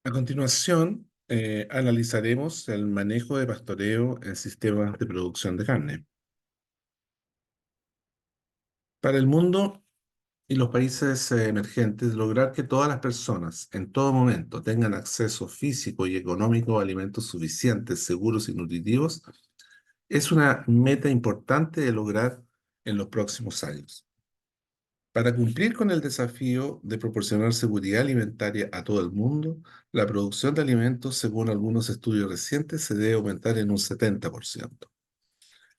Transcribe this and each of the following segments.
A continuación, analizaremos el manejo de pastoreo en sistemas de producción de carne. Para el mundo y los países emergentes, lograr que todas las personas en todo momento tengan acceso físico y económico a alimentos suficientes, seguros y nutritivos es una meta importante de lograr en los próximos años. Para cumplir con el desafío de proporcionar seguridad alimentaria a todo el mundo, la producción de alimentos, según algunos estudios recientes, se debe aumentar en un 70%.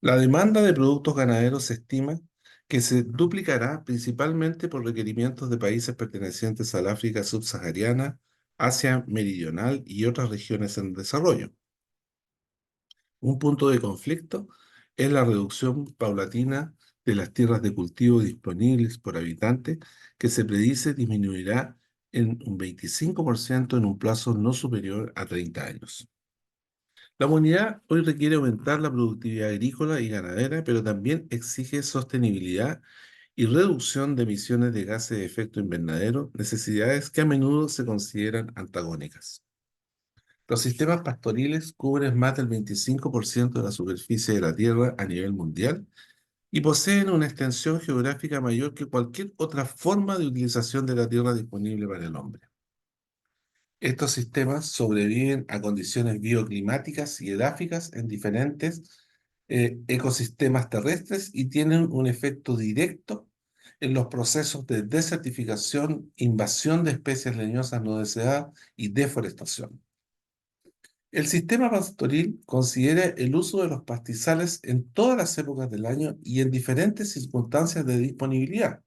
La demanda de productos ganaderos se estima que se duplicará principalmente por requerimientos de países pertenecientes al África subsahariana, Asia Meridional y otras regiones en desarrollo. Un punto de conflicto es la reducción paulatina de las tierras de cultivo disponibles por habitante, que se predice disminuirá en un 25% en un plazo no superior a 30 años. La humanidad hoy requiere aumentar la productividad agrícola y ganadera, pero también exige sostenibilidad y reducción de emisiones de gases de efecto invernadero, necesidades que a menudo se consideran antagónicas. Los sistemas pastoriles cubren más del 25% de la superficie de la Tierra a nivel mundial y poseen una extensión geográfica mayor que cualquier otra forma de utilización de la tierra disponible para el hombre. Estos sistemas sobreviven a condiciones bioclimáticas y edáficas en diferentes ecosistemas terrestres y tienen un efecto directo en los procesos de desertificación, invasión de especies leñosas no deseadas y deforestación. El sistema pastoril considera el uso de los pastizales en todas las épocas del año y en diferentes circunstancias de disponibilidad.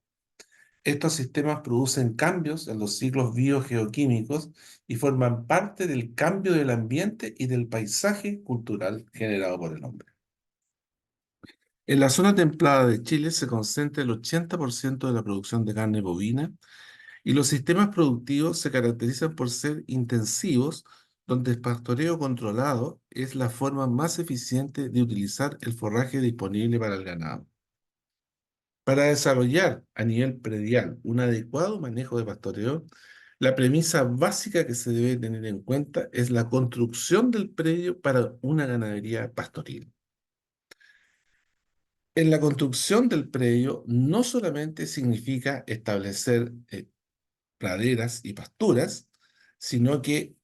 Estos sistemas producen cambios en los ciclos biogeoquímicos y forman parte del cambio del ambiente y del paisaje cultural generado por el hombre. En la zona templada de Chile se concentra el 80% de la producción de carne bovina y los sistemas productivos se caracterizan por ser intensivos, donde el pastoreo controlado es la forma más eficiente de utilizar el forraje disponible para el ganado. Para desarrollar a nivel predial un adecuado manejo de pastoreo, la premisa básica que se debe tener en cuenta es la construcción del predio para una ganadería pastoril. En la construcción del predio no solamente significa establecer praderas y pasturas, sino que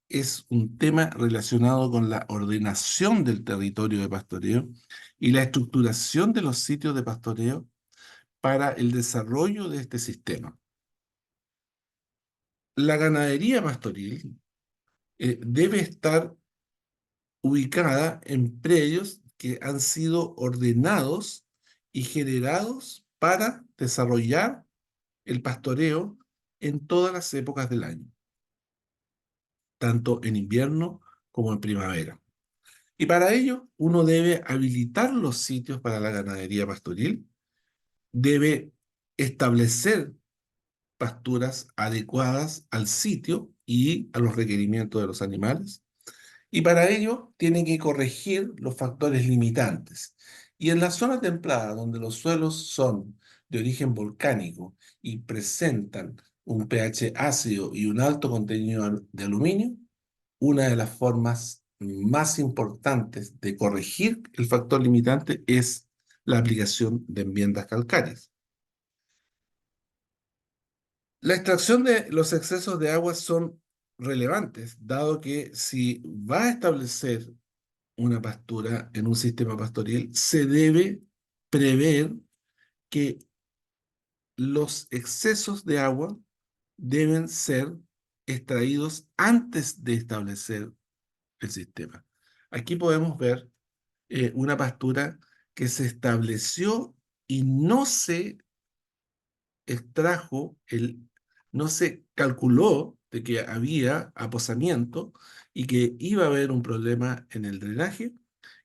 es un tema relacionado con la ordenación del territorio de pastoreo y la estructuración de los sitios de pastoreo para el desarrollo de este sistema. La ganadería pastoril debe estar ubicada en predios que han sido ordenados y generados para desarrollar el pastoreo en todas las épocas del año, tanto en invierno como en primavera. Y para ello, uno debe habilitar los sitios para la ganadería pastoril, debe establecer pasturas adecuadas al sitio y a los requerimientos de los animales. Y para ello tiene que corregir los factores limitantes. Y en la zona templada, donde los suelos son de origen volcánico y presentan un pH ácido y un alto contenido de aluminio, una de las formas más importantes de corregir el factor limitante es la aplicación de enmiendas calcáreas. La extracción de los excesos de agua son relevantes, dado que si va a establecer una pastura en un sistema pastoril, se debe prever que los excesos de agua deben ser extraídos antes de establecer el sistema. Aquí podemos ver una pastura que se estableció y no se extrajo, no se calculó de que había aposamiento y que iba a haber un problema en el drenaje.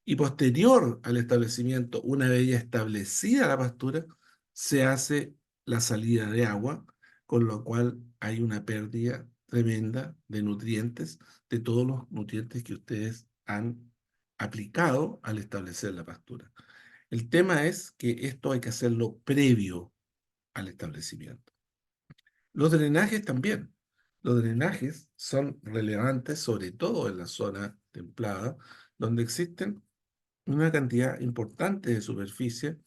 Y posterior al establecimiento, una vez ya establecida la pastura, se hace la salida de agua, con lo cual hay una pérdida tremenda de nutrientes, de todos los nutrientes que ustedes han aplicado al establecer la pastura. El tema es que esto hay que hacerlo previo al establecimiento. Los drenajes también. Los drenajes son relevantes sobre todo en la zona templada, donde existen una cantidad importante de superficie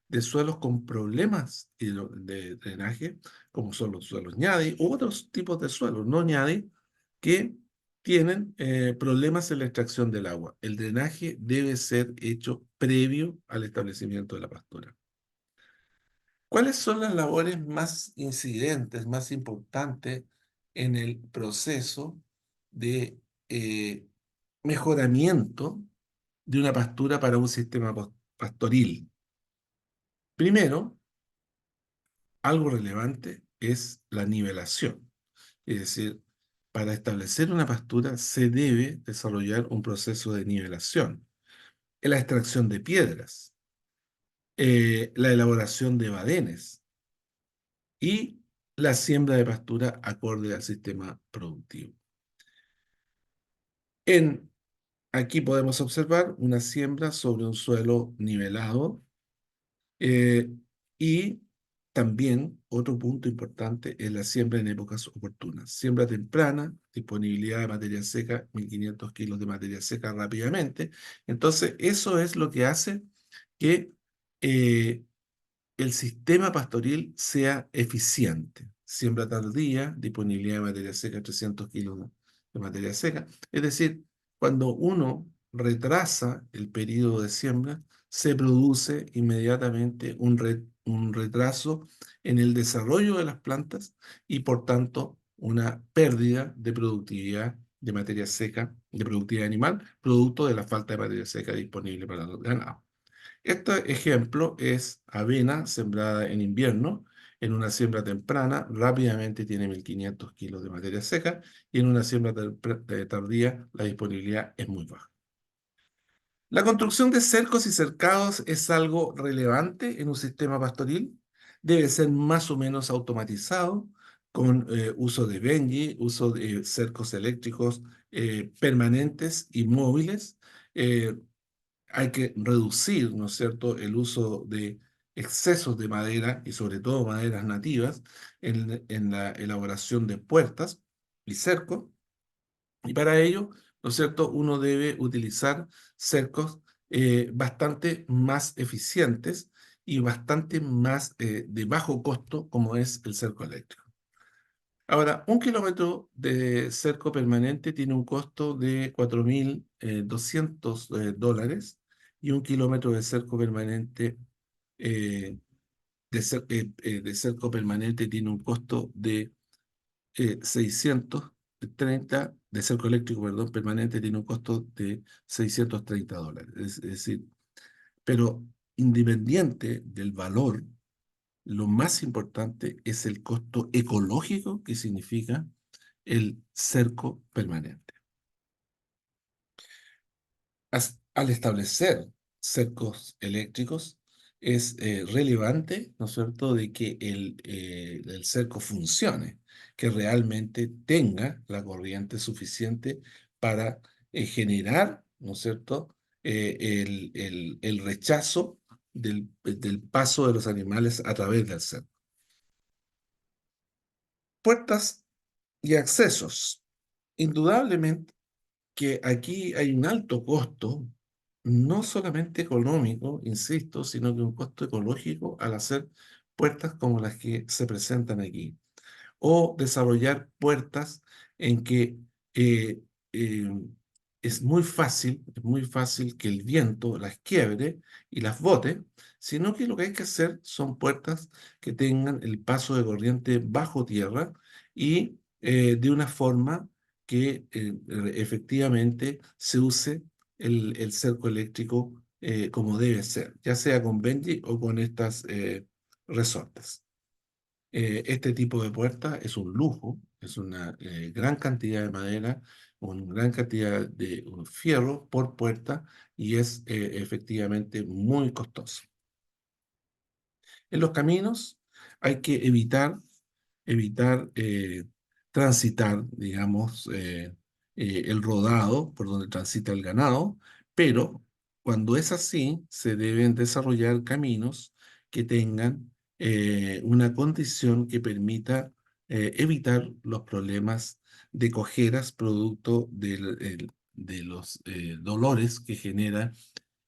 de suelos con problemas de drenaje, como son los suelos ñadi u otros tipos de suelos no ñadi, que tienen problemas en la extracción del agua. El drenaje debe ser hecho previo al establecimiento de la pastura. ¿Cuáles son las labores más incidentes, más importantes en el proceso de eh, mejoramiento de una pastura para un sistema pastoril? Primero, algo relevante es la nivelación. Es decir, para establecer una pastura se debe desarrollar un proceso de nivelación. La extracción de piedras, la elaboración de badenes y la siembra de pastura acorde al sistema productivo. En, aquí podemos observar una siembra sobre un suelo nivelado. Eh, y también otro punto importante es la siembra en épocas oportunas. Siembra temprana, disponibilidad de materia seca, 1500 kilos de materia seca rápidamente. Entonces, eso es lo que hace que eh, el sistema pastoril sea eficiente. Siembra tardía, disponibilidad de materia seca, 300 kilos de materia seca. Es decir, cuando uno retrasa el periodo de siembra, se produce inmediatamente un retraso en el desarrollo de las plantas y por tanto una pérdida de productividad de materia seca, de productividad animal, producto de la falta de materia seca disponible para el ganado. Este ejemplo es avena sembrada en invierno. En una siembra temprana, rápidamente tiene 1500 kilos de materia seca y en una siembra tardía, la disponibilidad es muy baja. La construcción de cercos y cercados es algo relevante en un sistema pastoril. Debe ser más o menos automatizado con uso de Benji, uso de cercos eléctricos permanentes y móviles. Eh, Hay que reducir, ¿no es cierto?, el uso de excesos de madera y sobre todo maderas nativas en la elaboración de puertas y cercos. Y para ello, ¿no es cierto?, uno debe utilizar cercos bastante más eficientes y bastante más de bajo costo, como es el cerco eléctrico. Ahora, un kilómetro de cerco permanente tiene un costo de 4.200 dólares y un kilómetro de cerco permanente eh, de cerco permanente tiene un costo de 630, de cerco eléctrico, perdón, permanente tiene un costo de 630 dólares. Es decir, pero independiente del valor, lo más importante es el costo ecológico que significa el cerco permanente. Al establecer cercos eléctricos, es relevante, ¿no es cierto?, de que el cerco funcione, que realmente tenga la corriente suficiente para generar, ¿no es cierto?, el rechazo del paso de los animales a través del cerco. Puertas y accesos. Indudablemente que aquí hay un alto costo, no solamente económico, insisto, sino que un costo ecológico al hacer puertas como las que se presentan aquí o desarrollar puertas en que eh, eh, es muy fácil que el viento las quiebre y las bote, sino que lo que hay que hacer son puertas que tengan el paso de corriente bajo tierra y de una forma que efectivamente se use el cerco eléctrico como debe ser, ya sea con Benji o con estas resortes. Este tipo de puerta es un lujo, es una gran cantidad de madera, una gran cantidad de fierro por puerta y es efectivamente muy costoso. En los caminos hay que evitar transitar, digamos, el rodado por donde transita el ganado, pero cuando es así, se deben desarrollar caminos que tengan una condición que permita evitar los problemas de cojeras producto de los dolores que genera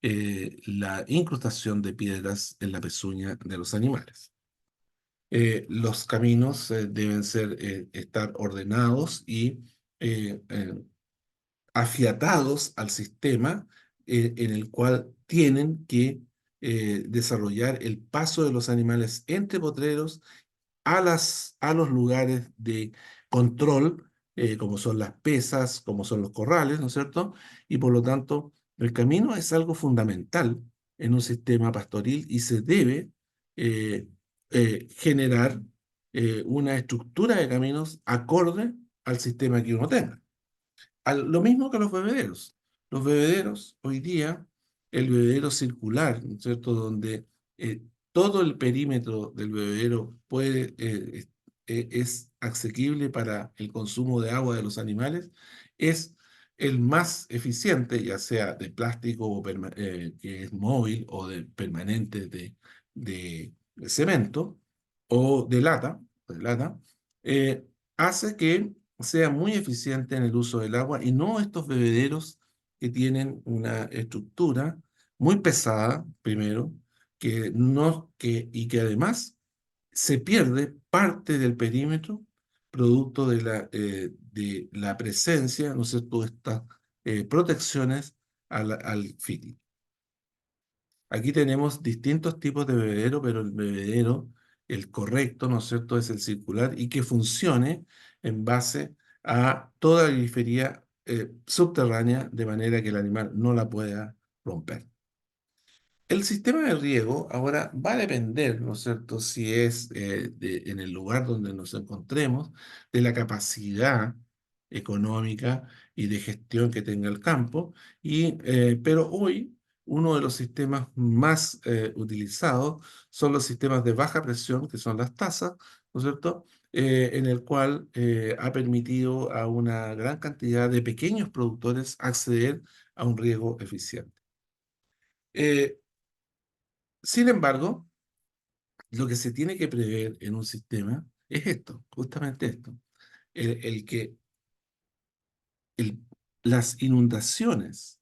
la incrustación de piedras en la pezuña de los animales. Los caminos deben estar ordenados y eh, eh, afiatados al sistema en el cual tienen que desarrollar el paso de los animales entre potreros a los lugares de control, como son las pesas, como son los corrales, ¿no es cierto? Y por lo tanto, el camino es algo fundamental en un sistema pastoril y se debe eh, generar una estructura de caminos acorde al sistema que uno tenga. Lo mismo que los bebederos. Los bebederos, hoy día, el bebedero circular, ¿no es cierto? Donde eh, todo el perímetro del bebedero es asequible para el consumo de agua de los animales, es el más eficiente, ya sea de plástico que es móvil o de permanente de cemento o de lata, eh, hace que sea muy eficiente en el uso del agua y no estos bebederos que tienen una estructura muy pesada, primero, y que además se pierde parte del perímetro producto de la presencia, ¿no es cierto?, de estas protecciones al fiti. Aquí tenemos distintos tipos de bebedero, pero el bebedero, el correcto, ¿no es cierto?, es el circular y que funcione en base a toda la periferia subterránea de manera que el animal no la pueda romper. El sistema de riego ahora va a depender, ¿no es cierto?, si es en el lugar donde nos encontremos, de la capacidad económica y de gestión que tenga el campo, pero hoy uno de los sistemas más utilizados son los sistemas de baja presión, que son las tazas, ¿no es cierto?, en el cual ha permitido a una gran cantidad de pequeños productores acceder a un riego eficiente. Eh, Sin embargo, lo que se tiene que prever en un sistema es esto, justamente esto, el que el- las inundaciones,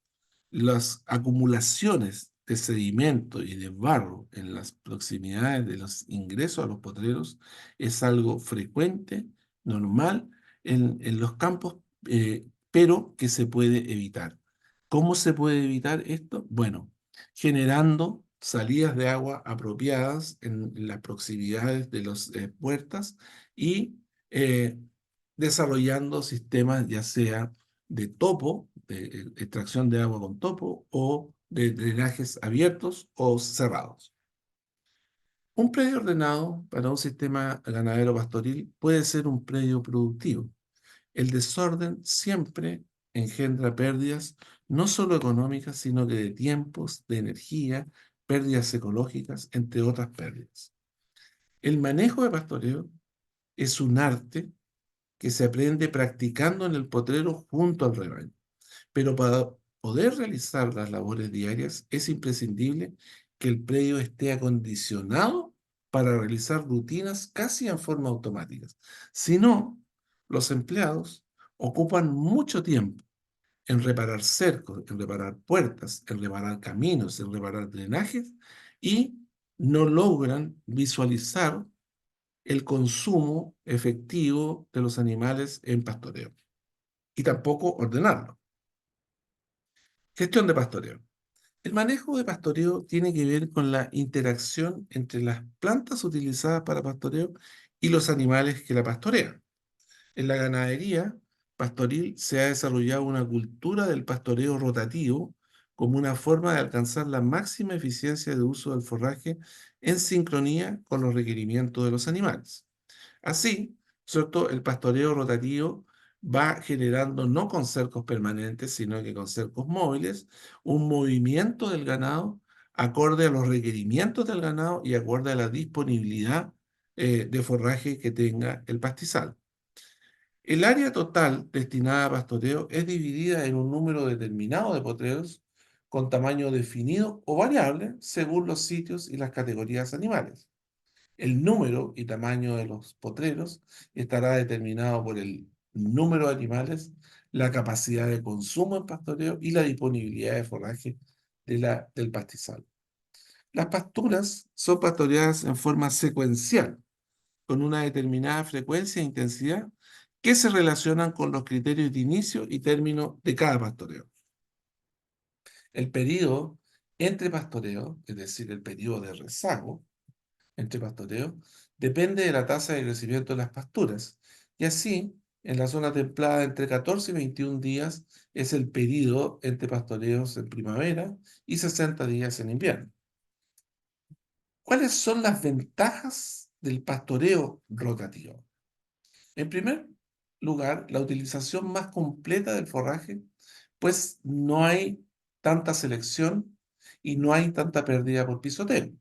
las acumulaciones de sedimento y de barro en las proximidades de los ingresos a los potreros es algo frecuente, normal en los campos, pero que se puede evitar. ¿Cómo se puede evitar esto? Bueno, generando salidas de agua apropiadas en las proximidades de las puertas y eh, desarrollando sistemas ya sea de topo, de extracción de agua con topo, o de drenajes abiertos o cerrados. Un predio ordenado para un sistema ganadero pastoril puede ser un predio productivo. El desorden siempre engendra pérdidas, no solo económicas, sino que de tiempos, de energía, pérdidas ecológicas, entre otras pérdidas. El manejo de pastoreo es un arte que se aprende practicando en el potrero junto al rebaño. Pero para poder realizar las labores diarias es imprescindible que el predio esté acondicionado para realizar rutinas casi en forma automática. Si no, los empleados ocupan mucho tiempo en reparar cercos, en reparar puertas, en reparar caminos, en reparar drenajes y no logran visualizar el consumo efectivo de los animales en pastoreo y tampoco ordenarlo. Gestión de pastoreo. El manejo de pastoreo tiene que ver con la interacción entre las plantas utilizadas para pastoreo y los animales que la pastorean. En la ganadería pastoril se ha desarrollado una cultura del pastoreo rotativo como una forma de alcanzar la máxima eficiencia de uso del forraje en sincronía con los requerimientos de los animales. Así, ¿cierto? El pastoreo rotativo va generando no con cercos permanentes, sino que con cercos móviles, un movimiento del ganado acorde a los requerimientos del ganado y acorde a la disponibilidad de forraje que tenga el pastizal. El área total destinada a pastoreo es dividida en un número determinado de potreros con tamaño definido o variable según los sitios y las categorías animales. El número y tamaño de los potreros estará determinado por el número de animales, la capacidad de consumo en pastoreo y la disponibilidad de forraje del pastizal. Las pasturas son pastoreadas en forma secuencial, con una determinada frecuencia e intensidad que se relacionan con los criterios de inicio y término de cada pastoreo. El periodo entre pastoreo, es decir, el periodo de rezago entre pastoreo, depende de la tasa de crecimiento de las pasturas. Y así, en la zona templada, entre 14 y 21 días es el periodo entre pastoreos en primavera y 60 días en invierno. ¿Cuáles son las ventajas del pastoreo rotativo? En primer lugar, la utilización más completa del forraje, pues no hay tanta selección y no hay tanta pérdida por pisoteo.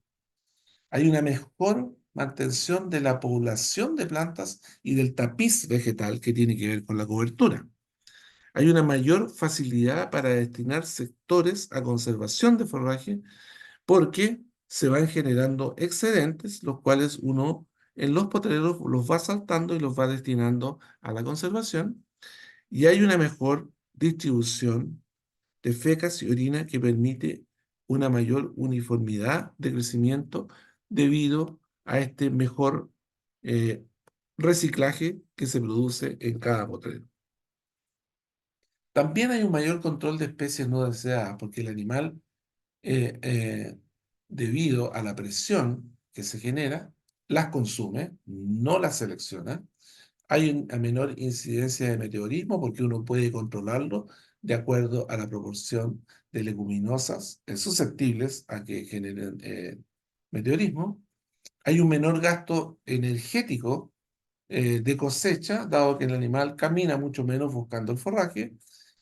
Hay una mejor mantención de la población de plantas y del tapiz vegetal que tiene que ver con la cobertura. Hay una mayor facilidad para destinar sectores a conservación de forraje porque se van generando excedentes, los cuales uno en los potreros los va saltando y los va destinando a la conservación, y hay una mejor distribución de fecas y orina que permite una mayor uniformidad de crecimiento debido a este mejor eh, reciclaje que se produce en cada potrero. También hay un mayor control de especies no deseadas porque el animal eh, eh, debido a la presión que se genera, las consume, no las selecciona. Hay una menor incidencia de meteorismo porque uno puede controlarlo de acuerdo a la proporción de leguminosas susceptibles a que generen meteorismo. Hay un menor gasto energético de cosecha, dado que el animal camina mucho menos buscando el forraje,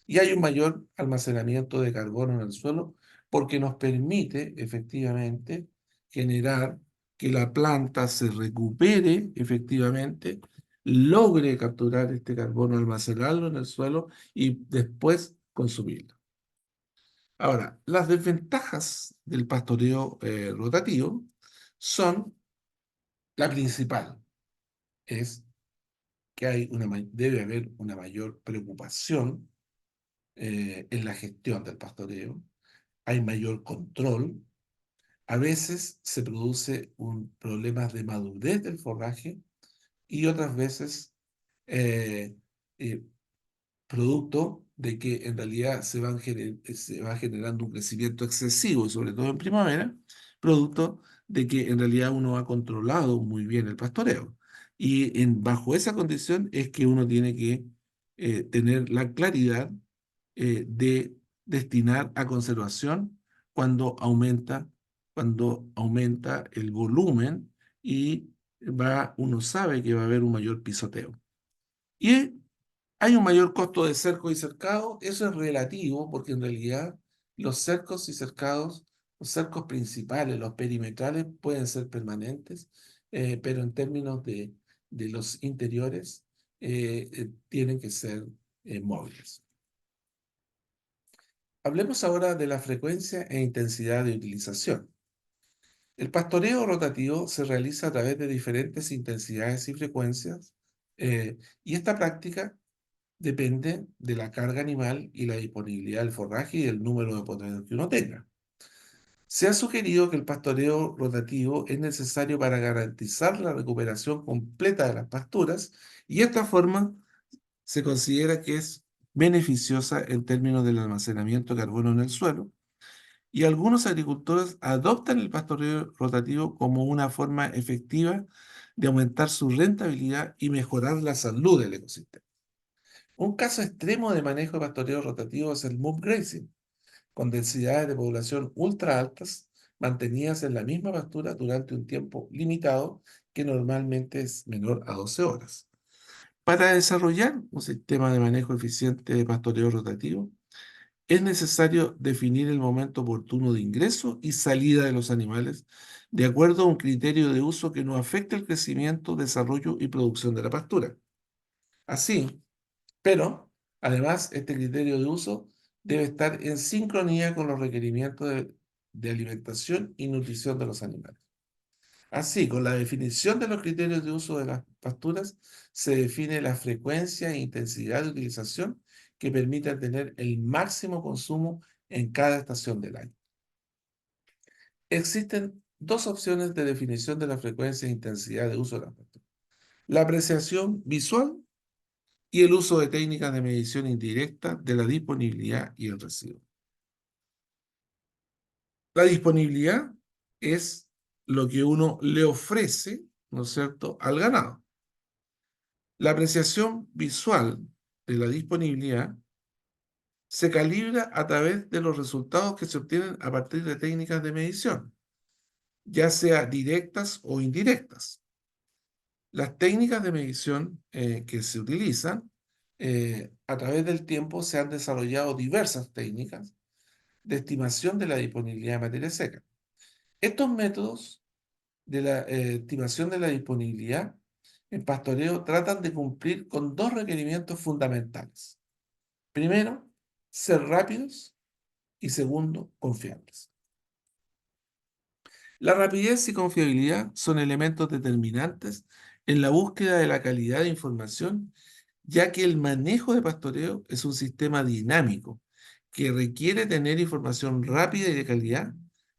y hay un mayor almacenamiento de carbono en el suelo, porque nos permite efectivamente generar que la planta se recupere efectivamente, logre capturar este carbono, almacenarlo en el suelo y después consumirlo. Ahora, las desventajas del pastoreo rotativo son la principal, es que debe haber una mayor preocupación en la gestión del pastoreo, hay mayor control, a veces se produce un problema de madurez del forraje y otras veces eh, eh, producto de que en realidad se va generando un crecimiento excesivo, sobre todo en primavera, producto de que en realidad uno ha controlado muy bien el pastoreo. Y bajo esa condición es que uno tiene que tener la claridad de destinar a conservación cuando aumenta, cuando aumenta el volumen y uno sabe que va a haber un mayor pisoteo. Y hay un mayor costo de cerco y cercado, eso es relativo porque en realidad los cercos y cercados, los cercos principales, los perimetrales pueden ser permanentes, pero en términos de los interiores tienen que ser móviles. Hablemos ahora de la frecuencia e intensidad de utilización. El pastoreo rotativo se realiza a través de diferentes intensidades y frecuencias, y esta práctica depende de la carga animal y la disponibilidad del forraje y del número de potreros que uno tenga. Se ha sugerido que el pastoreo rotativo es necesario para garantizar la recuperación completa de las pasturas y esta forma se considera que es beneficiosa en términos del almacenamiento de carbono en el suelo y algunos agricultores adoptan el pastoreo rotativo como una forma efectiva de aumentar su rentabilidad y mejorar la salud del ecosistema. Un caso extremo de manejo de pastoreo rotativo es el mob grazing, con densidades de población ultra altas, mantenidas en la misma pastura durante un tiempo limitado, que normalmente es menor a 12 horas. Para desarrollar un sistema de manejo eficiente de pastoreo rotativo, es necesario definir el momento oportuno de ingreso y salida de los animales, de acuerdo a un criterio de uso que no afecte el crecimiento, desarrollo y producción de la pastura. Así, pero, además, este criterio de uso debe estar en sincronía con los requerimientos de alimentación y nutrición de los animales. Así, con la definición de los criterios de uso de las pasturas, se define la frecuencia e intensidad de utilización que permiten tener el máximo consumo en cada estación del año. Existen dos opciones de definición de la frecuencia e intensidad de uso de las pasturas: la apreciación visual y el uso de técnicas de medición indirecta de la disponibilidad y el residuo. La disponibilidad es lo que uno le ofrece, ¿no es cierto?, al ganado. La apreciación visual de la disponibilidad se calibra a través de los resultados que se obtienen a partir de técnicas de medición, ya sea directas o indirectas. Las técnicas de medición que se utilizan a través del tiempo se han desarrollado diversas técnicas de estimación de la disponibilidad de materia seca. Estos métodos de la estimación de la disponibilidad en pastoreo tratan de cumplir con dos requerimientos fundamentales. Primero, ser rápidos, y segundo, confiables. La rapidez y confiabilidad son elementos determinantes en la búsqueda de la calidad de información, ya que el manejo de pastoreo es un sistema dinámico que requiere tener información rápida y de calidad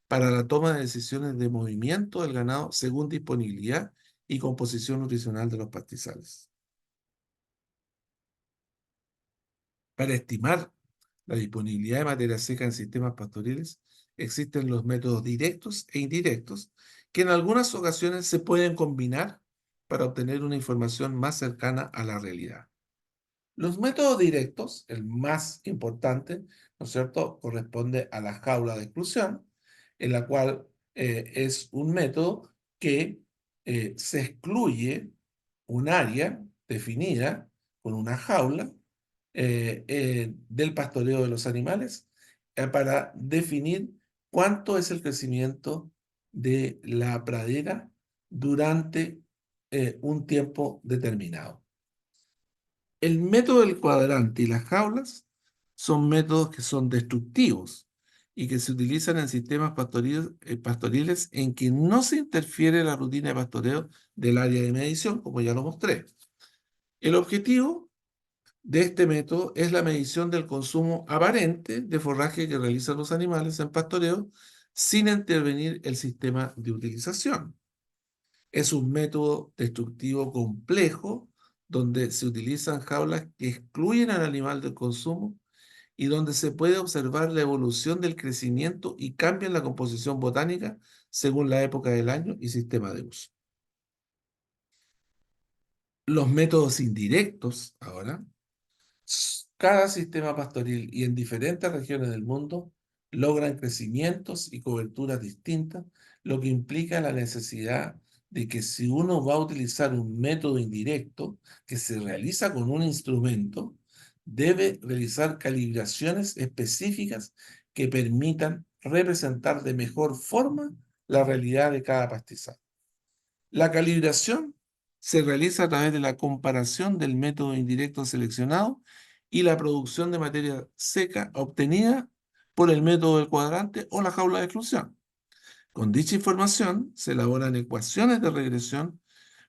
para la toma de decisiones de movimiento del ganado según disponibilidad y composición nutricional de los pastizales. Para estimar la disponibilidad de materia seca en sistemas pastoriles, existen los métodos directos e indirectos que en algunas ocasiones se pueden combinar para obtener una información más cercana a la realidad. Los métodos directos, el más importante, ¿no es cierto?, corresponde a la jaula de exclusión, en la cual es un método que se excluye un área definida con una jaula del pastoreo de los animales para definir cuánto es el crecimiento de la pradera durante un tiempo determinado. El método del cuadrante y las jaulas son métodos que son destructivos y que se utilizan en sistemas pastoriles en que no se interfiere la rutina de pastoreo del área de medición, como ya lo mostré. El objetivo de este método es la medición del consumo aparente de forraje que realizan los animales en pastoreo sin intervenir el sistema de utilización. Es un método destructivo complejo donde se utilizan jaulas que excluyen al animal del consumo y donde se puede observar la evolución del crecimiento y cambian la composición botánica según la época del año y sistema de uso. Los métodos indirectos, ahora, cada sistema pastoril y en diferentes regiones del mundo logran crecimientos y coberturas distintas, lo que implica la necesidad de que si uno va a utilizar un método indirecto que se realiza con un instrumento, debe realizar calibraciones específicas que permitan representar de mejor forma la realidad de cada pastizal. La calibración se realiza a través de la comparación del método indirecto seleccionado y la producción de materia seca obtenida por el método del cuadrante o la jaula de exclusión. Con dicha información se elaboran ecuaciones de regresión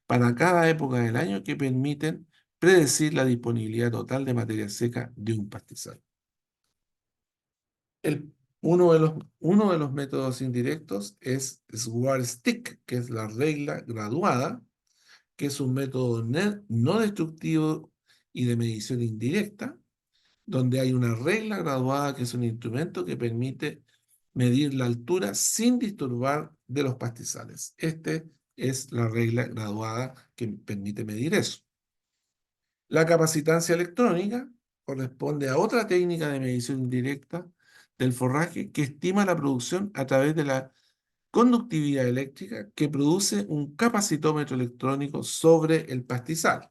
para cada época del año que permiten predecir la disponibilidad total de materia seca de un pastizal. Uno de los métodos indirectos es Sward Stick, que es la regla graduada, que es un método no destructivo y de medición indirecta, donde hay una regla graduada que es un instrumento que permite medir la altura sin disturbar de los pastizales. Este es la regla graduada que permite medir eso. La capacitancia electrónica corresponde a otra técnica de medición indirecta del forraje que estima la producción a través de la conductividad eléctrica que produce un capacitómetro electrónico sobre el pastizal.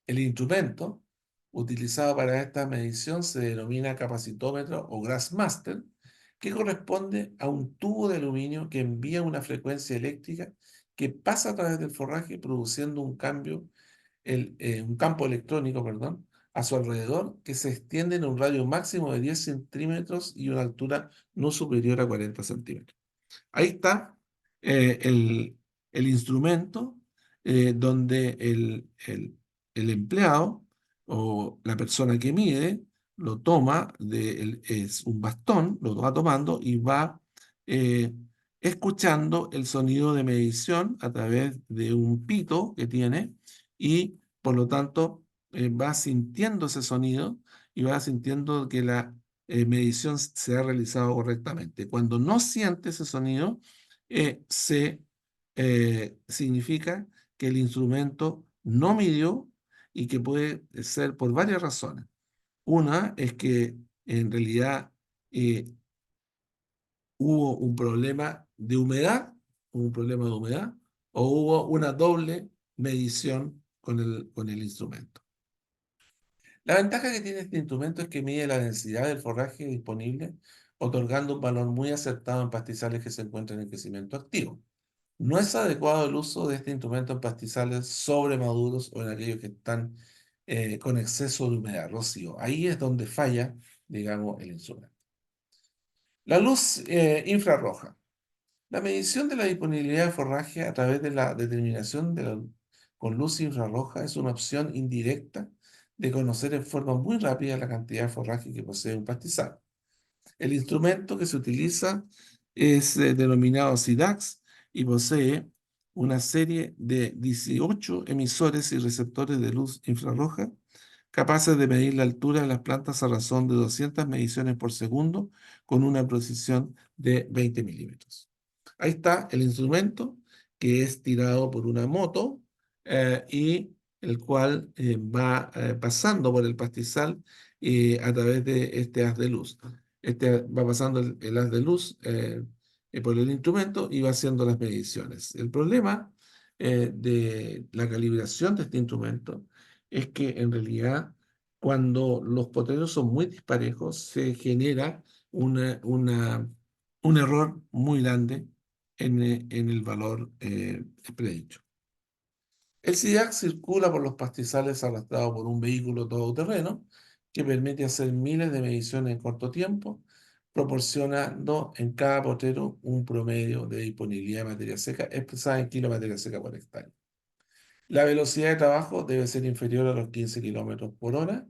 El instrumento utilizado para esta medición se denomina capacitómetro o Grassmaster, que corresponde a un tubo de aluminio que envía una frecuencia eléctrica que pasa a través del forraje produciendo un campo electrónico, perdón, a su alrededor que se extiende en un radio máximo de 10 centímetros y una altura no superior a 40 centímetros. Ahí está el instrumento donde el empleado o la persona que mide lo toma, es un bastón, lo va tomando y va eh, escuchando el sonido de medición a través de un pito que tiene y por lo tanto va sintiendo ese sonido y va sintiendo que la medición se ha realizado correctamente. Cuando no siente ese sonido, significa que el instrumento no midió y que puede ser por varias razones. Una es que en realidad eh, hubo un problema de humedad, o hubo una doble medición con el instrumento. La ventaja que tiene este instrumento es que mide la densidad del forraje disponible, otorgando un valor muy acertado en pastizales que se encuentran en crecimiento activo. No es adecuado el uso de este instrumento en pastizales sobremaduros o en aquellos que están con exceso de humedad, rocío. Ahí es donde falla, digamos, el instrumento. La luz infrarroja. La medición de la disponibilidad de forraje a través de la determinación con luz infrarroja es una opción indirecta de conocer en forma muy rápida la cantidad de forraje que posee un pastizal. El instrumento que se utiliza es denominado SIDAX y posee una serie de 18 emisores y receptores de luz infrarroja capaces de medir la altura de las plantas a razón de 200 mediciones por segundo con una precisión de 20 milímetros. Ahí está el instrumento que es tirado por una moto y el cual va pasando por el pastizal a través de este haz de luz. Este va pasando el haz de luz por el instrumento y va haciendo las mediciones. El problema de la calibración de este instrumento es que en realidad cuando los potreros son muy disparejos se genera una, una- un error muy grande en el valor predicho. El SIDAC circula por los pastizales arrastrado por un vehículo todoterreno que permite hacer miles de mediciones en corto tiempo, proporcionando en cada potrero un promedio de disponibilidad de materia seca expresada en kilo de materia seca por hectárea. La velocidad de trabajo debe ser inferior a los 15 kilómetros por hora,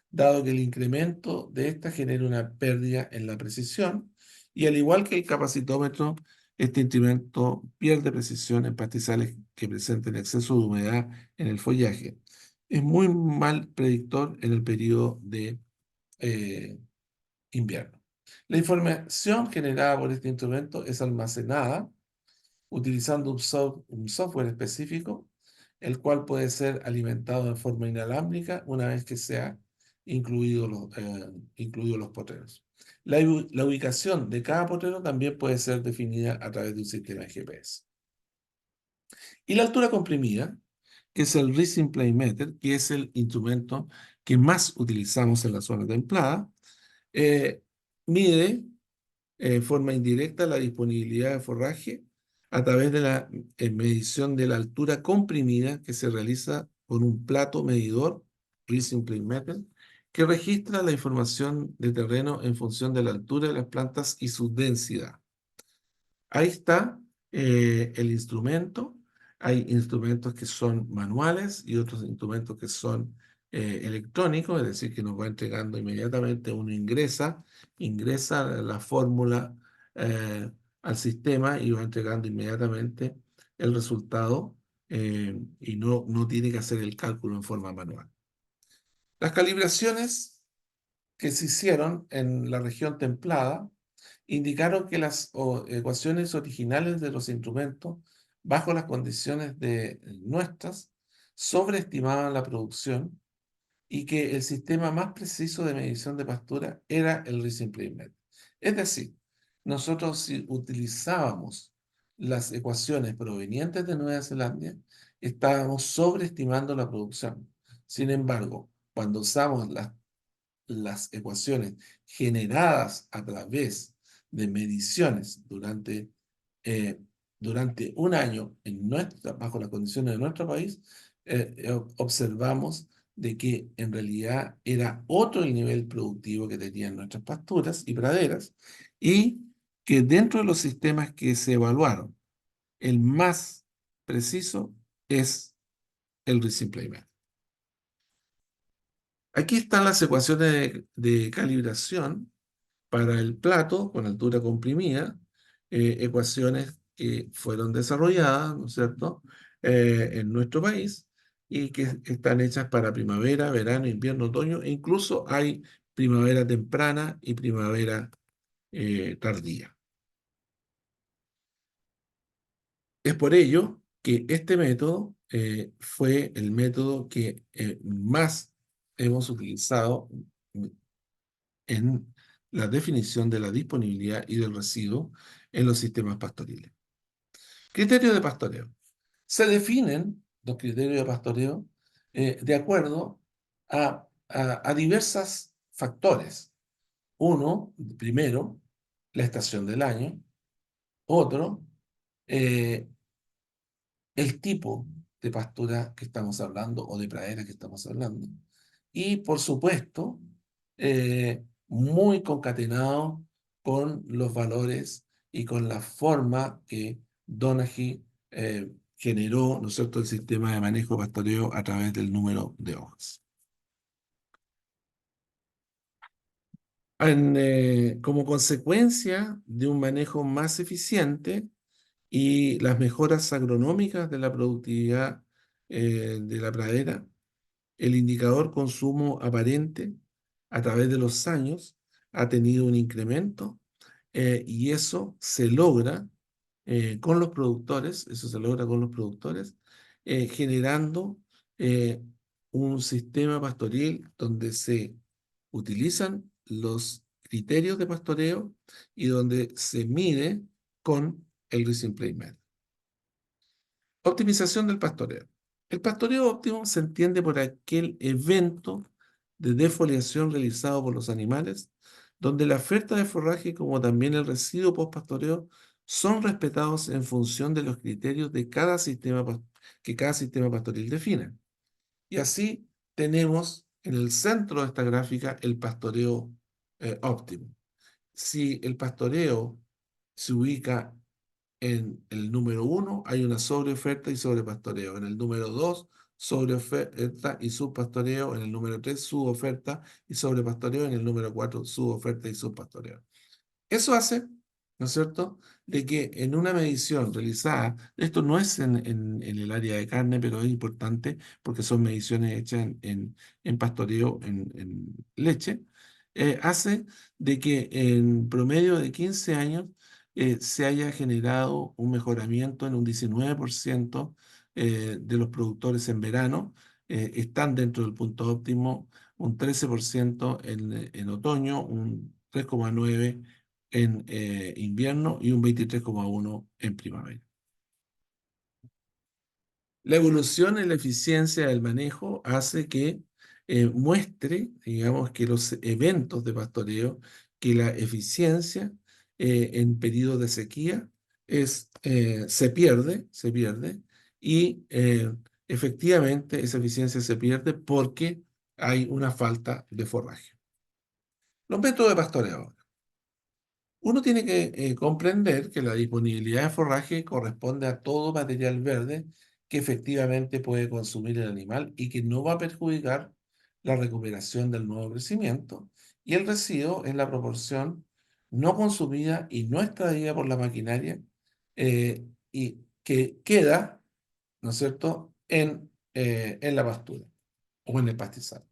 dado que el incremento de esta genera una pérdida en la precisión, y al igual que el capacitómetro, este instrumento pierde precisión en pastizales que presenten exceso de humedad en el follaje. Es muy mal predictor en el periodo de eh, invierno. La información generada por este instrumento es almacenada utilizando un software específico, el cual puede ser alimentado de forma inalámbrica una vez que sea incluido los potreros. La ubicación de cada potrero también puede ser definida a través de un sistema de GPS. Y la altura comprimida, que es el Rising Plane Meter, que es el instrumento que más utilizamos en la zona templada, eh, mide en forma indirecta la disponibilidad de forraje a través de la medición de la altura comprimida que se realiza con un plato medidor, Rising Plane Meter, que registra la información de terreno en función de la altura de las plantas y su densidad. Ahí está el instrumento. Hay instrumentos que son manuales y otros instrumentos que son electrónicos, es decir, que nos va entregando inmediatamente, uno ingresa la fórmula eh, al sistema y va entregando inmediatamente el resultado y no tiene que hacer el cálculo en forma manual. Las calibraciones que se hicieron en la región templada indicaron que las ecuaciones originales de los instrumentos, bajo las condiciones de nuestras, sobreestimaban la producción y que el sistema más preciso de medición de pastura era el Rising Plane Method. Es decir, nosotros si utilizábamos las ecuaciones provenientes de Nueva Zelanda, estábamos sobreestimando la producción. Sin embargo, cuando usamos las ecuaciones generadas a través de mediciones eh, durante un año bajo las condiciones de nuestro país, observamos de que en realidad era otro el nivel productivo que tenían nuestras pasturas y praderas y que dentro de los sistemas que se evaluaron, el más preciso es el Resimplay Method. Aquí están las ecuaciones de calibración para el plato con altura comprimida, ecuaciones que fueron desarrolladas, ¿no es cierto?, en nuestro país y que están hechas para primavera, verano, invierno, otoño, e incluso hay primavera temprana y primavera tardía. Es por ello que este método fue el método que más hemos utilizado en la definición de la disponibilidad y del residuo en los sistemas pastoriles. Criterios de pastoreo. Se definen los criterios de pastoreo de acuerdo a diversos factores. Uno, primero, la estación del año. Otro, eh, el tipo de pastura que estamos hablando o de pradera que estamos hablando. Y, por supuesto, muy concatenado con los valores y con la forma que Donaghy generó, ¿no es cierto?, el sistema de manejo de pastoreo a través del número de hojas. Como consecuencia de un manejo más eficiente y las mejoras agronómicas de la productividad de la pradera, el indicador consumo aparente a través de los años ha tenido un incremento y eso se logra con los productores, generando eh, un sistema pastoril donde se utilizan los criterios de pastoreo y donde se mide con el Grazing Plane Method. Optimización del pastoreo. El pastoreo óptimo se entiende por aquel evento de defoliación realizado por los animales, donde la oferta de forraje como también el residuo postpastoreo son respetados en función de los criterios de que cada sistema pastoril define. Y así tenemos en el centro de esta gráfica el pastoreo óptimo. Si el pastoreo se ubica en el número 1 hay una sobreoferta y sobrepastoreo. En el número 2, sobreoferta y subpastoreo. En el número 3, suboferta y sobrepastoreo. En el número 4, suboferta y subpastoreo. Eso hace, ¿no es cierto?, de que en una medición realizada, esto no es en el área de carne, pero es importante porque son mediciones hechas en pastoreo, en leche, hace de que en promedio de 15 años se haya generado un mejoramiento en un 19% de los productores en verano, están dentro del punto óptimo, un 13% en otoño, un 3,9% en invierno y un 23,1% en primavera. La evolución en la eficiencia del manejo hace que muestre, digamos, que los eventos de pastoreo, que la eficiencia en periodos de sequía se pierde y efectivamente esa eficiencia se pierde porque hay una falta de forraje. Los métodos de pastoreo. Uno tiene que comprender que la disponibilidad de forraje corresponde a todo material verde que efectivamente puede consumir el animal y que no va a perjudicar la recuperación del nuevo crecimiento. Y el residuo es la proporción no consumida y no extraída por la maquinaria y que queda, ¿no es cierto?, en la pastura o en el pastizal.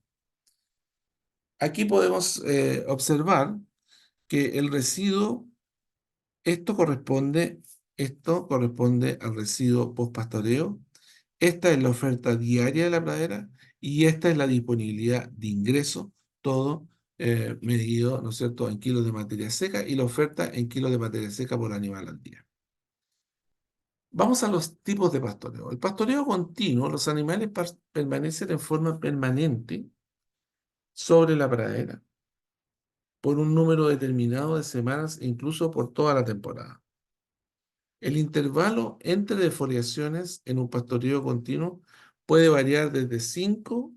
Aquí podemos observar que el residuo Esto corresponde, esto corresponde al residuo postpastoreo. Esta es la oferta diaria de la pradera y esta es la disponibilidad de ingreso, todo medido, ¿no es cierto?, en kilos de materia seca y la oferta en kilos de materia seca por animal al día. Vamos a los tipos de pastoreo. El pastoreo continuo, los animales permanecen en forma permanente sobre la pradera por un número determinado de semanas, incluso por toda la temporada. El intervalo entre defoliaciones en un pastoreo continuo puede variar desde 5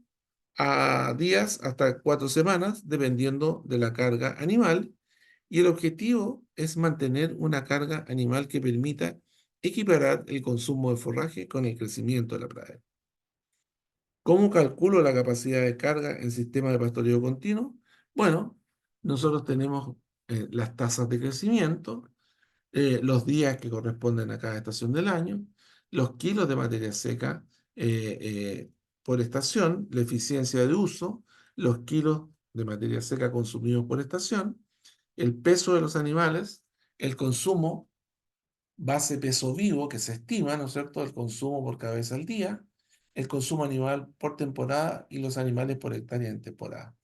días hasta 4 semanas, dependiendo de la carga animal, y el objetivo es mantener una carga animal que permita equiparar el consumo de forraje con el crecimiento de la pradera. ¿Cómo calculo la capacidad de carga en sistema de pastoreo continuo? Bueno, nosotros tenemos las tasas de crecimiento, los días que corresponden a cada estación del año, los kilos de materia seca por estación, la eficiencia de uso, los kilos de materia seca consumidos por estación, el peso de los animales, el consumo base peso vivo que se estima, ¿no es cierto?, el consumo por cabeza al día, el consumo animal por temporada y los animales por hectárea en temporada.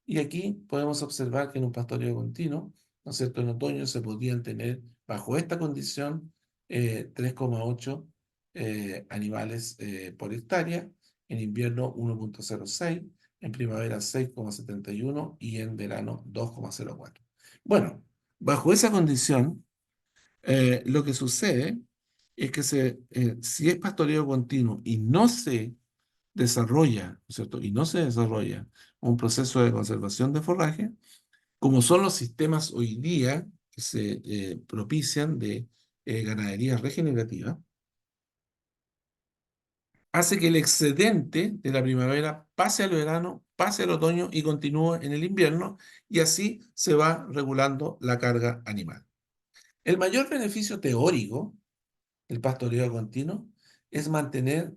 Y aquí podemos observar que en un pastoreo continuo, ¿no es cierto?, en otoño se podrían tener, bajo esta condición, 3,8 animales por hectárea, en invierno 1,06, en primavera 6,71 y en verano 2,04. Bueno, bajo esa condición, lo que sucede es que si es pastoreo continuo y no se desarrolla, ¿no es cierto? Y no se desarrolla un proceso de conservación de forraje, como son los sistemas hoy día que se propician de ganadería regenerativa, hace que el excedente de la primavera pase al verano, pase al otoño y continúe en el invierno, y así se va regulando la carga animal. El mayor beneficio teórico del pastoreo continuo es mantener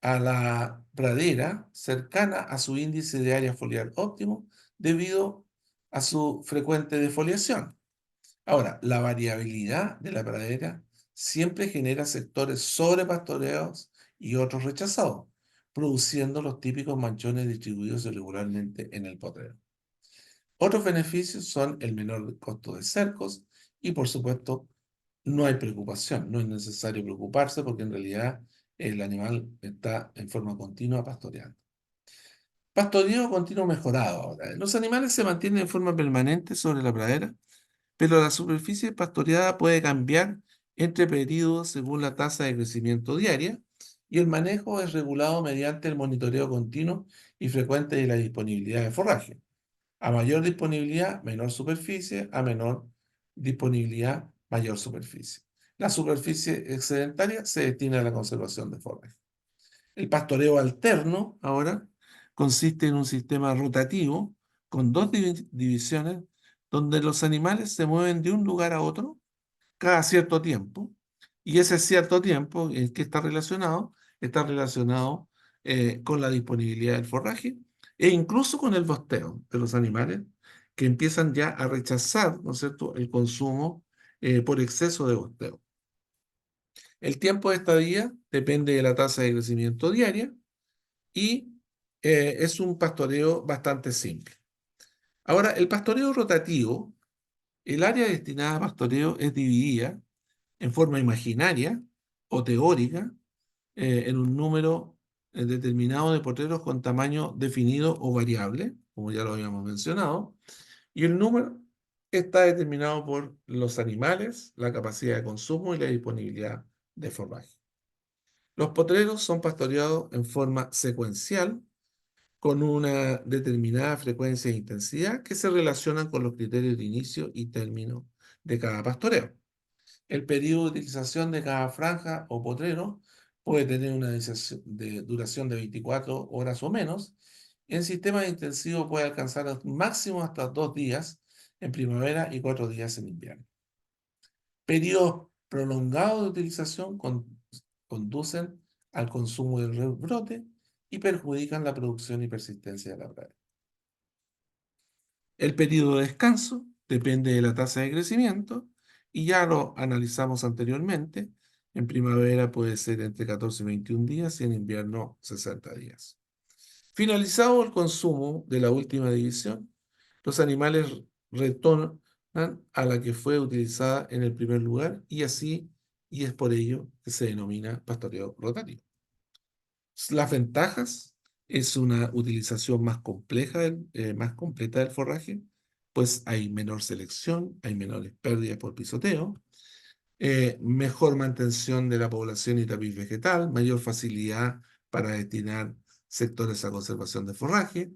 a la pradera cercana a su índice de área foliar óptimo debido a su frecuente defoliación. Ahora, la variabilidad de la pradera siempre genera sectores sobrepastoreados y otros rechazados, produciendo los típicos manchones distribuidos irregularmente en el potrero. Otros beneficios son el menor costo de cercos y, por supuesto, no hay preocupación, no es necesario preocuparse porque en realidad el animal está en forma continua pastoreando. Pastoreo continuo mejorado ahora. Los animales se mantienen en forma permanente sobre la pradera, pero la superficie pastoreada puede cambiar entre periodos según la tasa de crecimiento diaria y el manejo es regulado mediante el monitoreo continuo y frecuente de la disponibilidad de forraje. A mayor disponibilidad, menor superficie, a menor disponibilidad, mayor superficie. La superficie excedentaria se destina a la conservación de forraje. El pastoreo alterno, ahora, consiste en un sistema rotativo con dos divisiones donde los animales se mueven de un lugar a otro cada cierto tiempo, y ese cierto tiempo en que está relacionado con la disponibilidad del forraje e incluso con el bosteo de los animales que empiezan ya a rechazar, ¿no es cierto?, el consumo por exceso de bosteo. El tiempo de estadía depende de la tasa de crecimiento diaria y es un pastoreo bastante simple. Ahora, el pastoreo rotativo, el área destinada a pastoreo es dividida en forma imaginaria o teórica en un número determinado de potreros con tamaño definido o variable, como ya lo habíamos mencionado, y el número está determinado por los animales, la capacidad de consumo y la disponibilidad de forraje. Los potreros son pastoreados en forma secuencial con una determinada frecuencia e intensidad que se relacionan con los criterios de inicio y término de cada pastoreo. El periodo de utilización de cada franja o potrero puede tener una duración de 24 horas o menos. En sistemas intensivos puede alcanzar máximo hasta 2 días en primavera y 4 días en invierno. Periodos prolongados de utilización conducen al consumo del rebrote y perjudican la producción y persistencia de la praga. El periodo de descanso depende de la tasa de crecimiento y ya lo analizamos anteriormente. En primavera puede ser entre 14 y 21 días y en invierno 60 días. Finalizado el consumo de la última división, los animales retornan a la que fue utilizada en el primer lugar y es por ello que se denomina pastoreo rotativo. Las ventajas es una utilización más compleja, más completa del forraje, pues hay menor selección, hay menores pérdidas por pisoteo, mejor mantención de la población y tapiz vegetal, mayor facilidad para destinar sectores a conservación de forraje,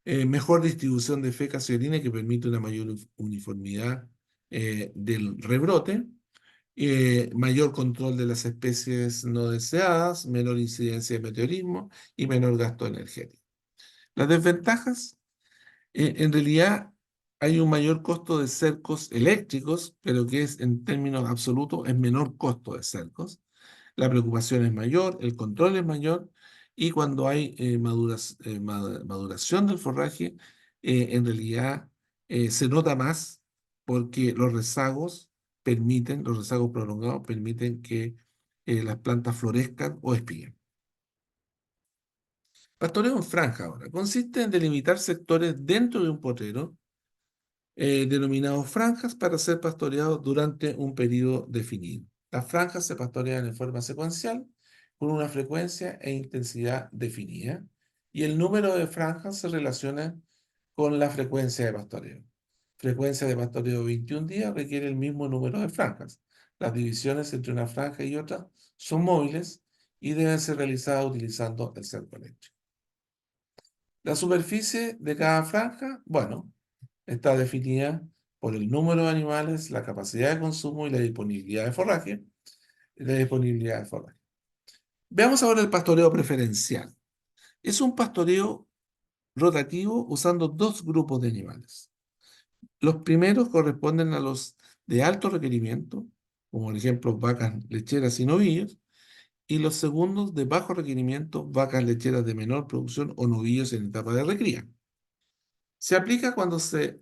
mejor distribución de fecas y orina que permite una mayor uniformidad del rebrote, mayor control de las especies no deseadas, menor incidencia de meteorismo y menor gasto energético. Las desventajas, en realidad hay un mayor costo de cercos eléctricos, pero que es en términos absolutos es menor costo de cercos. La preocupación es mayor, el control es mayor y cuando hay maduración del forraje, en realidad se nota más porque los rezagos prolongados permiten que las plantas florezcan o espiguen. Pastoreo en franja ahora. Consiste en delimitar sectores dentro de un potrero denominados franjas para ser pastoreados durante un periodo definido. Las franjas se pastorean en forma secuencial con una frecuencia e intensidad definida y el número de franjas se relaciona con la frecuencia de pastoreo. Frecuencia de pastoreo 21 días requiere el mismo número de franjas. Las divisiones entre una franja y otra son móviles y deben ser realizadas utilizando el cerco eléctrico. La superficie de cada franja, bueno, está definida por el número de animales, la capacidad de consumo y la disponibilidad de forraje. Veamos ahora el pastoreo preferencial. Es un pastoreo rotativo usando dos grupos de animales. Los primeros corresponden a los de alto requerimiento, como por ejemplo vacas lecheras y novillos, y los segundos de bajo requerimiento, vacas lecheras de menor producción o novillos en etapa de recría. Se aplica cuando se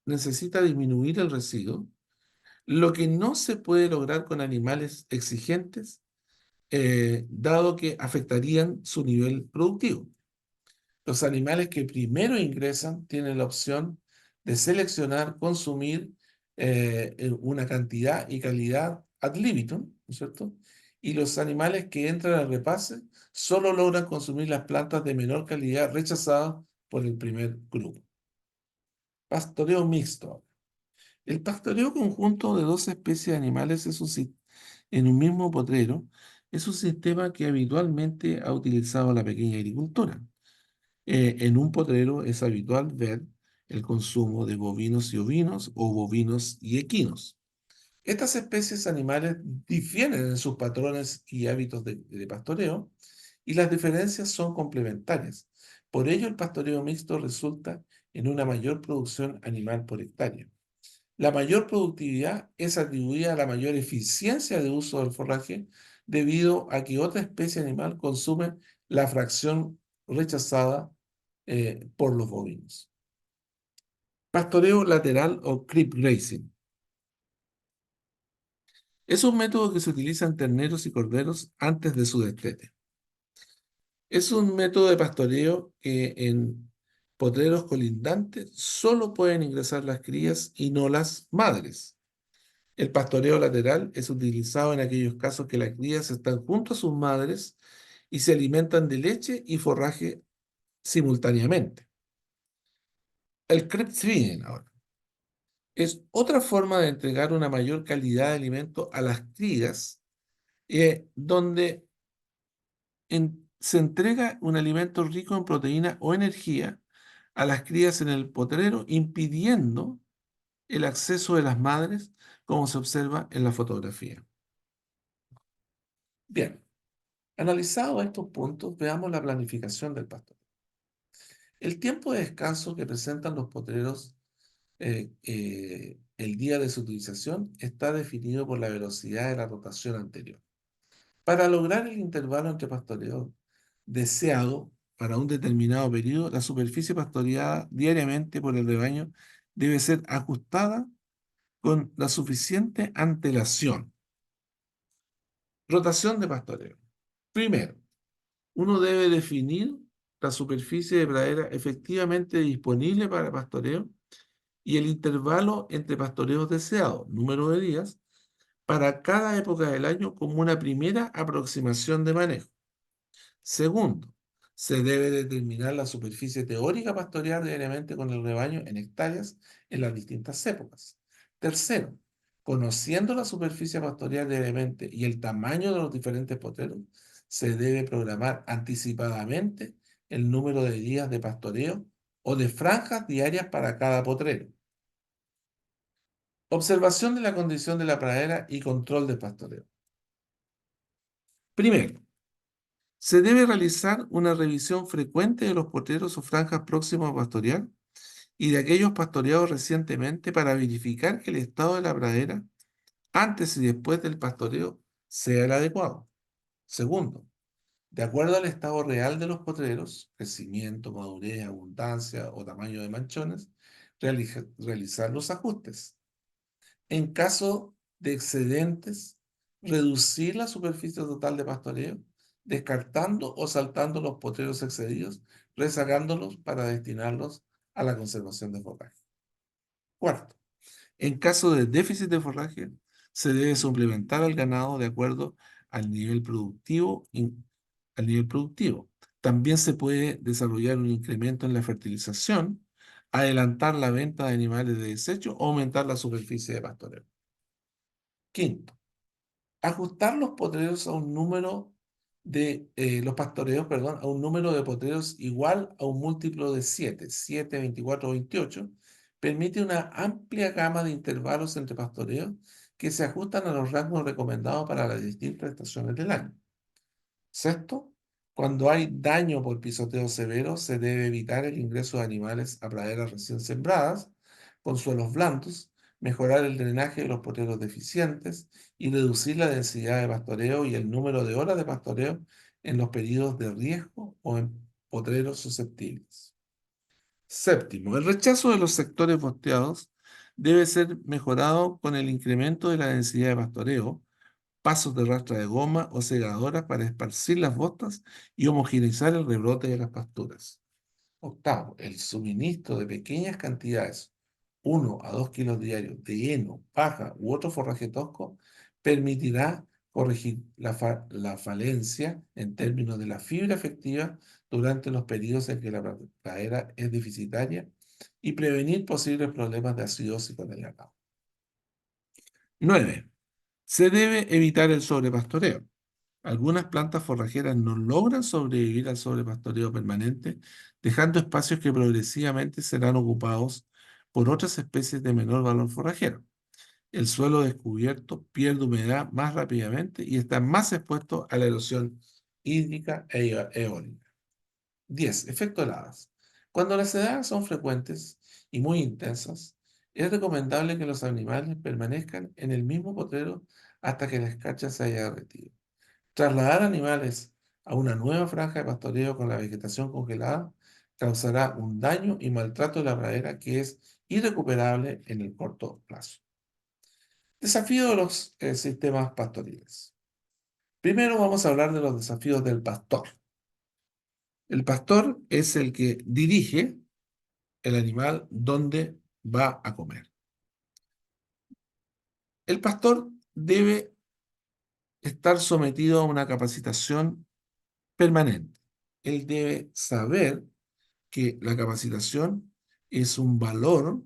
necesita disminuir el residuo, lo que no se puede lograr con animales exigentes, dado que afectarían su nivel productivo. Los animales que primero ingresan tienen la opción de seleccionar, consumir en una cantidad y calidad ad libitum, ¿no es cierto? Y los animales que entran al repase solo logran consumir las plantas de menor calidad rechazadas por el primer grupo. Pastoreo mixto. El pastoreo conjunto de dos especies de animales en un mismo potrero es un sistema que habitualmente ha utilizado la pequeña agricultura. En un potrero es habitual ver el consumo de bovinos y ovinos o bovinos y equinos. Estas especies animales difieren en sus patrones y hábitos de pastoreo y las diferencias son complementarias. Por ello, el pastoreo mixto resulta en una mayor producción animal por hectárea. La mayor productividad es atribuida a la mayor eficiencia de uso del forraje debido a que otra especie animal consume la fracción rechazada por los bovinos. Pastoreo lateral o creep grazing. Es un método que se utiliza en terneros y corderos antes de su destete. Es un método de pastoreo que en potreros colindantes solo pueden ingresar las crías y no las madres. El pastoreo lateral es utilizado en aquellos casos que las crías están junto a sus madres y se alimentan de leche y forraje simultáneamente. El creep feeding ahora es otra forma de entregar una mayor calidad de alimento a las crías, donde se entrega un alimento rico en proteína o energía a las crías en el potrero, impidiendo el acceso de las madres, como se observa en la fotografía. Bien, analizados estos puntos, veamos la planificación del pastor. El tiempo de descanso que presentan los potreros el día de su utilización está definido por la velocidad de la rotación anterior. Para lograr el intervalo entre pastoreo deseado para un determinado periodo, la superficie pastoreada diariamente por el rebaño debe ser ajustada con la suficiente antelación. Rotación de pastoreo. Primero, uno debe definir la superficie de pradera efectivamente disponible para pastoreo y el intervalo entre pastoreos deseados, número de días, para cada época del año como una primera aproximación de manejo. Segundo, se debe determinar la superficie teórica pastorear diariamente con el rebaño en hectáreas en las distintas épocas. Tercero, conociendo la superficie pastorear diariamente y el tamaño de los diferentes potreros, se debe programar anticipadamente el número de días de pastoreo o de franjas diarias para cada potrero. Observación de la condición de la pradera y control del pastoreo. Primero, se debe realizar una revisión frecuente de los potreros o franjas próximos a pastorear y de aquellos pastoreados recientemente para verificar que el estado de la pradera antes y después del pastoreo sea el adecuado. Segundo, de acuerdo al estado real de los potreros, crecimiento, madurez, abundancia o tamaño de manchones, realizar los ajustes. En caso de excedentes, reducir la superficie total de pastoreo, descartando o saltando los potreros excedidos, rezagándolos para destinarlos a la conservación de forraje. Cuarto, en caso de déficit de forraje, se debe suplementar al ganado de acuerdo al nivel productivo. Al nivel productivo. También se puede desarrollar un incremento en la fertilización, adelantar la venta de animales de desecho o aumentar la superficie de pastoreo. Quinto, ajustar los potreros a un número los pastoreos, perdón, a un número de potreros igual a un múltiplo de 7, 24 o 28, permite una amplia gama de intervalos entre pastoreos que se ajustan a los rangos recomendados para las distintas estaciones del año. Sexto, cuando hay daño por pisoteo severo, se debe evitar el ingreso de animales a praderas recién sembradas, con suelos blandos, mejorar el drenaje de los potreros deficientes y reducir la densidad de pastoreo y el número de horas de pastoreo en los periodos de riesgo o en potreros susceptibles. Séptimo, el rechazo de los sectores bosteados debe ser mejorado con el incremento de la densidad de pastoreo, pasos de rastra de goma o segadoras para esparcir las bostas y homogeneizar el rebrote de las pasturas. Octavo, el suministro de pequeñas cantidades, 1 a 2 kilos diarios, de heno, paja u otro forraje tosco, permitirá corregir la falencia en términos de la fibra efectiva durante los periodos en que la pradera es deficitaria y prevenir posibles problemas de acidosis con el ganado. 9. Se debe evitar el sobrepastoreo. Algunas plantas forrajeras no logran sobrevivir al sobrepastoreo permanente, dejando espacios que progresivamente serán ocupados por otras especies de menor valor forrajero. El suelo descubierto pierde humedad más rápidamente y está más expuesto a la erosión hídrica e eólica. 10. Efecto heladas. Cuando las heladas son frecuentes y muy intensas, es recomendable que los animales permanezcan en el mismo potrero hasta que la escarcha se haya derretido. Trasladar animales a una nueva franja de pastoreo con la vegetación congelada causará un daño y maltrato de la pradera que es irrecuperable en el corto plazo. Desafío de los sistemas pastoriles. Primero vamos a hablar de los desafíos del pastor. El pastor es el que dirige el animal donde va a comer. El pastor debe estar sometido a una capacitación permanente. Él debe saber que la capacitación es un valor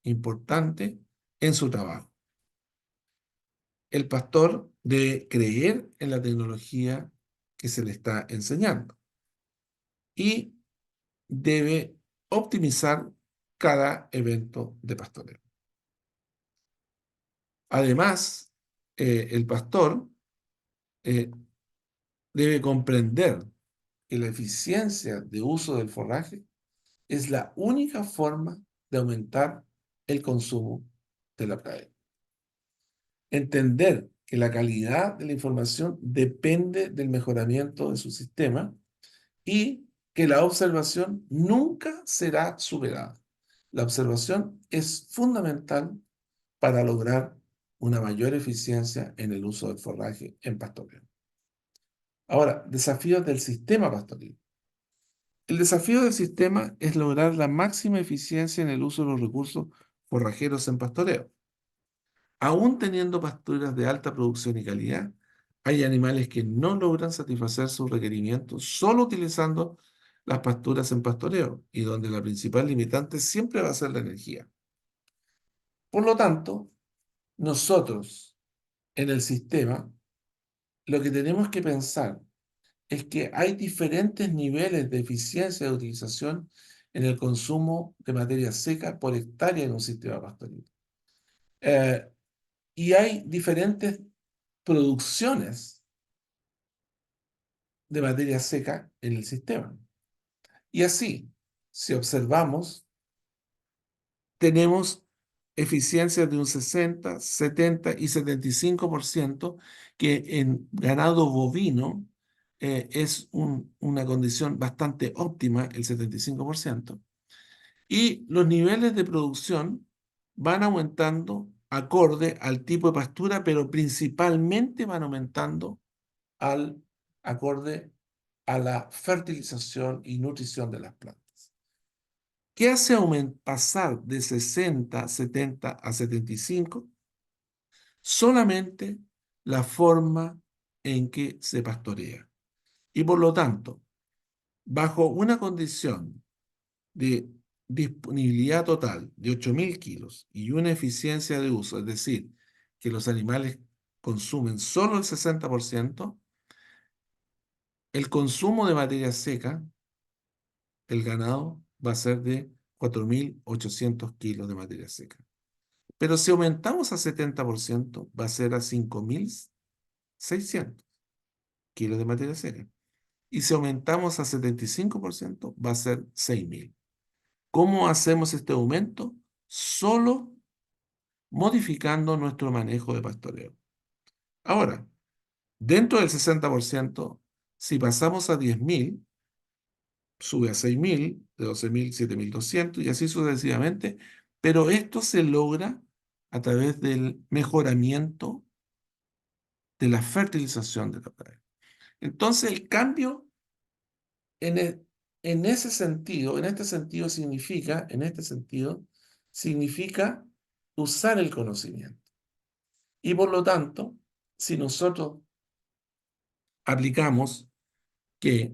importante en su trabajo. El pastor debe creer en la tecnología que se le está enseñando y debe optimizar cada evento de pastoreo. Además, el pastor eh, debe comprender que la eficiencia de uso del forraje es la única forma de aumentar el consumo de la pradera. Entender que la calidad de la información depende del mejoramiento de su sistema y que la observación nunca será superada. La observación es fundamental para lograr una mayor eficiencia en el uso del forraje en pastoreo. Ahora, desafíos del sistema pastoril. El desafío del sistema es lograr la máxima eficiencia en el uso de los recursos forrajeros en pastoreo. Aún teniendo pasturas de alta producción y calidad, hay animales que no logran satisfacer sus requerimientos solo utilizando las pasturas en pastoreo y donde la principal limitante siempre va a ser la energía. Por lo tanto, nosotros en el sistema lo que tenemos que pensar es que hay diferentes niveles de eficiencia de utilización en el consumo de materia seca por hectárea en un sistema pastoril. Eh, y hay diferentes producciones de materia seca en el sistema. Y así, si observamos, tenemos eficiencias de un 60, 70 y 75%, que en ganado bovino es una condición bastante óptima, el 75%. Y los niveles de producción van aumentando acorde al tipo de pastura, pero principalmente van aumentando al acorde a la fertilización y nutrición de las plantas. ¿Qué hace pasar de 60, 70 a 75? Solamente la forma en que se pastorea. Y por lo tanto, bajo una condición de disponibilidad total de 8.000 kilos y una eficiencia de uso, es decir, que los animales consumen solo el 60%, el consumo de materia seca del ganado va a ser de 4.800 kilos de materia seca. Pero si aumentamos a 70%, va a ser a 5.600 kilos de materia seca. Y si aumentamos a 75%, va a ser 6.000. ¿Cómo hacemos este aumento? Solo modificando nuestro manejo de pastoreo. Ahora, dentro del 60%, si pasamos a 10.000, sube a 6.000, de 12.000, 7.200 y así sucesivamente, pero esto se logra a través del mejoramiento de la fertilización de la praga. Entonces, el cambio en, en ese sentido, en este sentido, significa usar el conocimiento. Y por lo tanto, si nosotros aplicamos que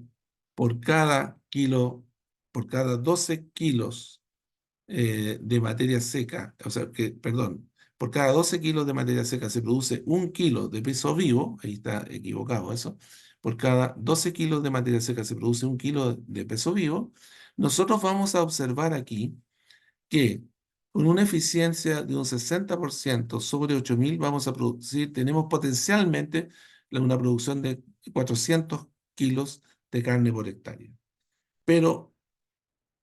por cada kilo, por cada 12 kilos de materia seca, o sea, que, perdón, por cada 12 kilos de materia seca se produce 1 kilo de peso vivo, ahí está equivocado eso, por cada 12 kilos de materia seca se produce 1 kilo de peso vivo, nosotros vamos a observar aquí que con una eficiencia de un 60% sobre 8.000 vamos a producir, tenemos potencialmente una producción de 400 kilos de carne por hectárea. Pero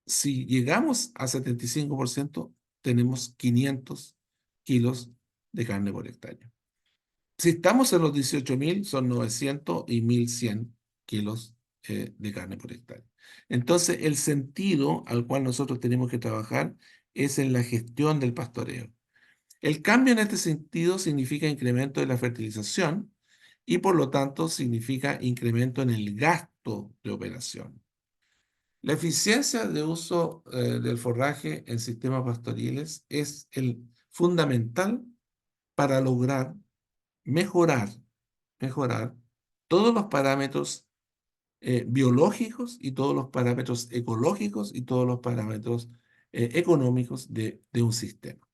si llegamos a 75%, tenemos 500 kilos de carne por hectárea. Si estamos en los 18.000, son 900 y 1.100 kilos de carne por hectárea. Entonces, el sentido al cual nosotros tenemos que trabajar es en la gestión del pastoreo. El cambio en este sentido significa incremento de la fertilización y por lo tanto significa incremento en el gasto de operación. La eficiencia de uso del forraje en sistemas pastoriles es el fundamental para lograr mejorar, mejorar todos los parámetros biológicos y todos los parámetros ecológicos y todos los parámetros económicos de un sistema.